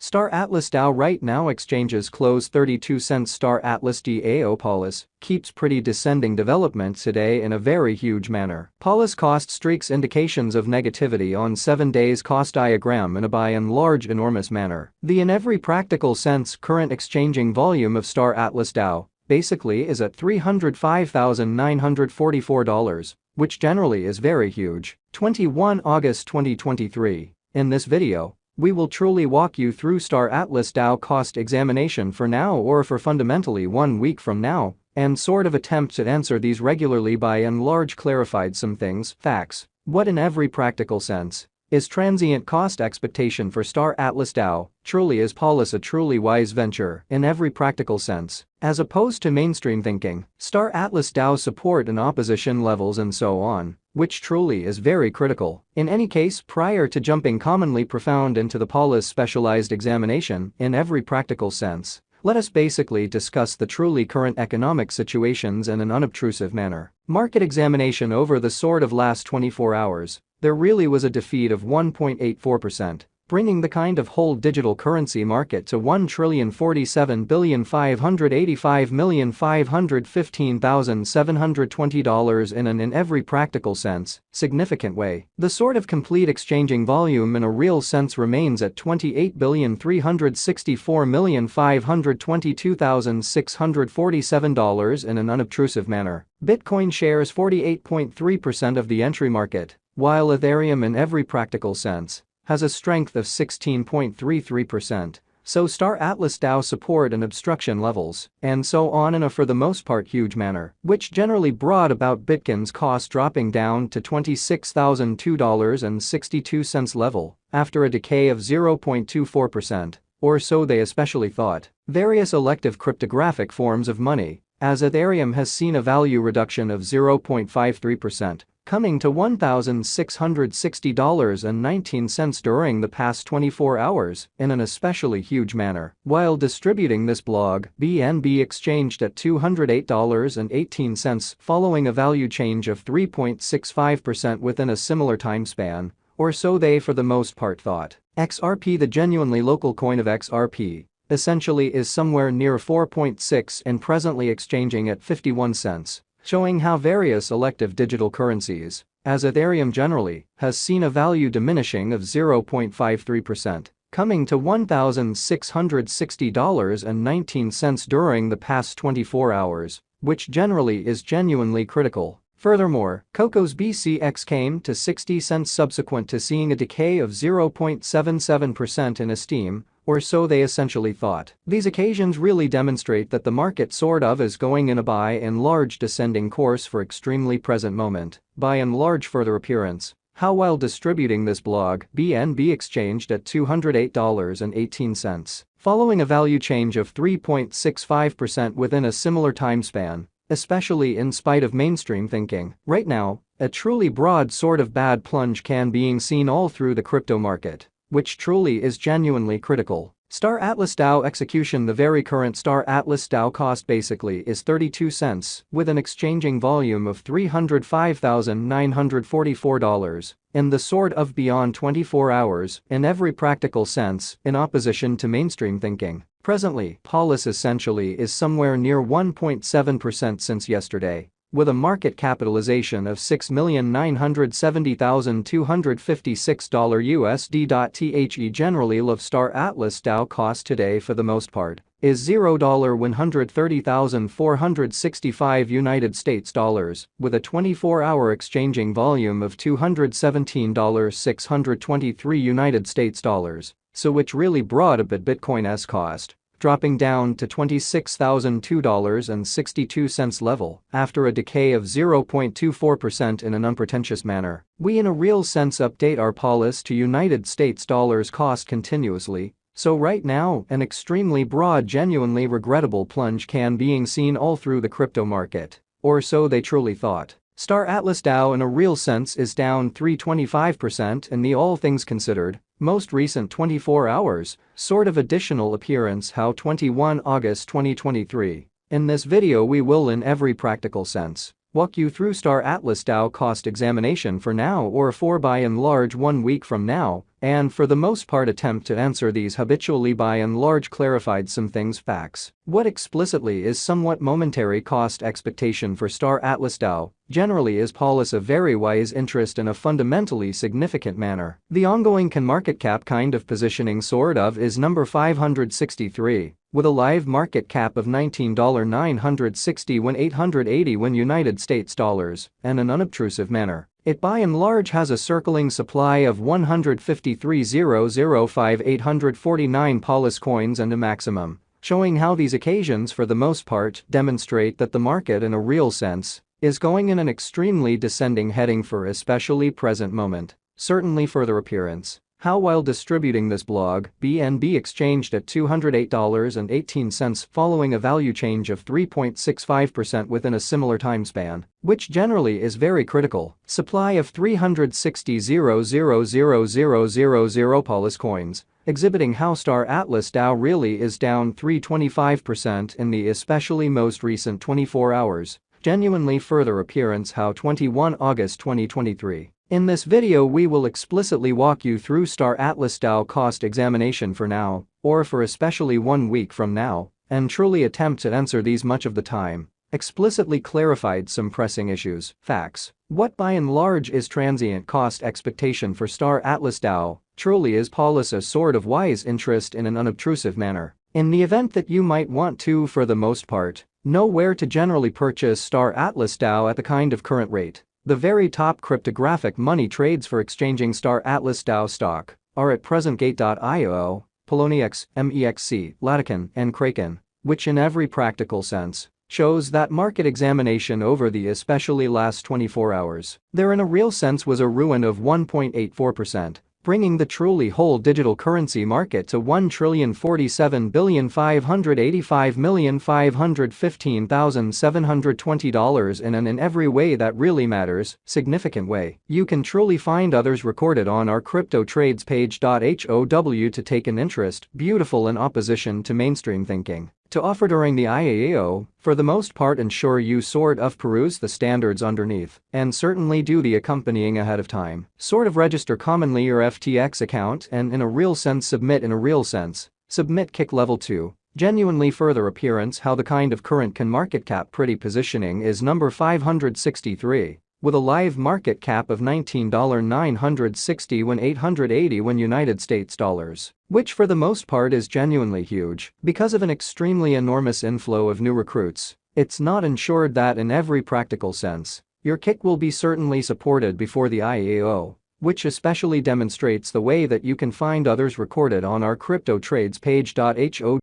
Star Atlas DAO right now exchanges close 32 cents. Star Atlas DAO Polis keeps pretty descending development today in a very huge manner. Polis cost streaks indications of negativity on 7 days cost diagram in a by and large enormous manner. The in every practical sense current exchanging volume of Star Atlas DAO basically is at $305,944, which generally is very huge. 21 August 2023. In this video, we will truly walk you through Star Atlas DAO cost examination for now or for fundamentally 1 week from now, and sort of attempt to answer these regularly by and large clarified some things, facts. What in every practical sense is transient cost expectation for Star Atlas DAO? Truly is Polis a truly wise venture in every practical sense? As opposed to mainstream thinking, Star Atlas DAO support and opposition levels and so on, which truly is very critical. In any case, prior to jumping commonly profound into the Polis specialized examination in every practical sense, let us basically discuss the truly current economic situations in an unobtrusive manner. Market examination over the sort of last 24 hours. There really was a defeat of 1.84%, bringing the kind of whole digital currency market to $1,047,585,515,720 in an in every practical sense, significant way. The sort of complete exchanging volume in a real sense remains at $28,364,522,647 in an unobtrusive manner. Bitcoin shares 48.3% of the entry market, while Ethereum in every practical sense has a strength of 16.33%, so Star Atlas DAO support and obstruction levels, and so on in a for the most part huge manner, which generally brought about Bitcoin's cost dropping down to $26,002.62 level, after a decay of 0.24%, or so they especially thought. Various elective cryptographic forms of money, as Ethereum has seen a value reduction of 0.53%, coming to $1,660.19 during the past 24 hours in an especially huge manner. While distributing this blog, BNB exchanged at $208.18 following a value change of 3.65% within a similar time span, or so they for the most part thought. XRP, the genuinely local coin of XRP, essentially is somewhere near 4.6 and presently exchanging at 51 cents. Showing how various elective digital currencies, as Ethereum generally, has seen a value diminishing of 0.53%, coming to $1,660.19 during the past 24 hours, which generally is genuinely critical. Furthermore, Coco's BCX came to 60 cents subsequent to seeing a decay of 0.77% in esteem, or so they essentially thought. These occasions really demonstrate that the market sort of is going in a by and large descending course for extremely present moment, by and large further appearance. How while distributing this blog, BNB exchanged at $208.18, following a value change of 3.65% within a similar time span, especially in spite of mainstream thinking. Right now, a truly broad sort of bad plunge can being seen all through the crypto market, which truly is genuinely critical. Star Atlas DAO execution. The very current Star Atlas DAO cost basically is 32 cents, with an exchanging volume of $305,944, in the sort of beyond 24 hours, in every practical sense, in opposition to mainstream thinking. Presently, Polis essentially is somewhere near 1.7% since yesterday, with a market capitalization of $6,970,256 USD. Generally of Star Atlas DAO cost today for the most part is $130,465 United States dollars, with a 24-hour exchanging volume of $217,623 United States dollars, so which really brought a bit Bitcoin's cost dropping down to $26,002.62 level after a decay of 0.24% in an unpretentious manner. We in a real sense update our Polis to United States dollars cost continuously, so right now an extremely broad genuinely regrettable plunge can being seen all through the crypto market, or so they truly thought. Star Atlas DAO in a real sense is down 3.25% in the all things considered most recent 24 hours, sort of additional appearance. How 21 August 2023. In this video we will in every practical sense walk you through Star Atlas DAO cost examination for now or for by and large 1 week from now, and for the most part attempt to answer these habitually by and large clarified some things facts. What explicitly is somewhat momentary cost expectation for Star Atlas DAO generally is policy a very wise interest in a fundamentally significant manner. The ongoing can market cap kind of positioning sort of is number 563, with a live market cap of $19,960 when 880 when United States dollars, and an unobtrusive manner. It by and large has a circling supply of 153,005,849 Polis coins and a maximum, showing how these occasions for the most part demonstrate that the market in a real sense is going in an extremely descending heading for especially present moment. Certainly further appearance. How while distributing this blog, BNB exchanged at $208.18 following a value change of 3.65% within a similar time span, which generally is very critical. Supply of 360,000,000 Polis coins, exhibiting how Star Atlas DAO really is down 325% in the especially most recent 24 hours. Genuinely further appearance how 21 August 2023. In this video we will explicitly walk you through Star Atlas DAO cost examination for now, or for especially 1 week from now, and truly attempt to answer these much of the time. Explicitly clarified some pressing issues, facts. What by and large is transient cost expectation for Star Atlas DAO truly is policy a sort of wise interest in an unobtrusive manner. In the event that you might want to for the most part know where to generally purchase Star Atlas DAO at the kind of current rate. The very top cryptographic money trades for exchanging Star Atlas DAO stock are at present Gate.io, Poloniex, MEXC, Latican, and Kraken, which in every practical sense shows that market examination over the especially last 24 hours. There in a real sense was a ruin of 1.84%. Bringing the truly whole digital currency market to $1,047,585,515,720 in an in every way that really matters, significant way. You can truly find others recorded on our crypto trades page. HOW to take an interest, beautiful in opposition to mainstream thinking. To offer during the IAO, for the most part ensure you sort of peruse the standards underneath, and certainly do the accompanying ahead of time. Sort of register commonly your FTX account and in a real sense submit in a real sense. Submit kick level 2. Genuinely further appearance how the kind of current can market cap pretty positioning is number 563. With a live market cap of $19,960 when 880 when United States dollars, which for the most part is genuinely huge. Because of an extremely enormous inflow of new recruits, it's not ensured that in every practical sense, your kick will be certainly supported before the IAO, which especially demonstrates the way that you can find others recorded on our crypto trades page. HOW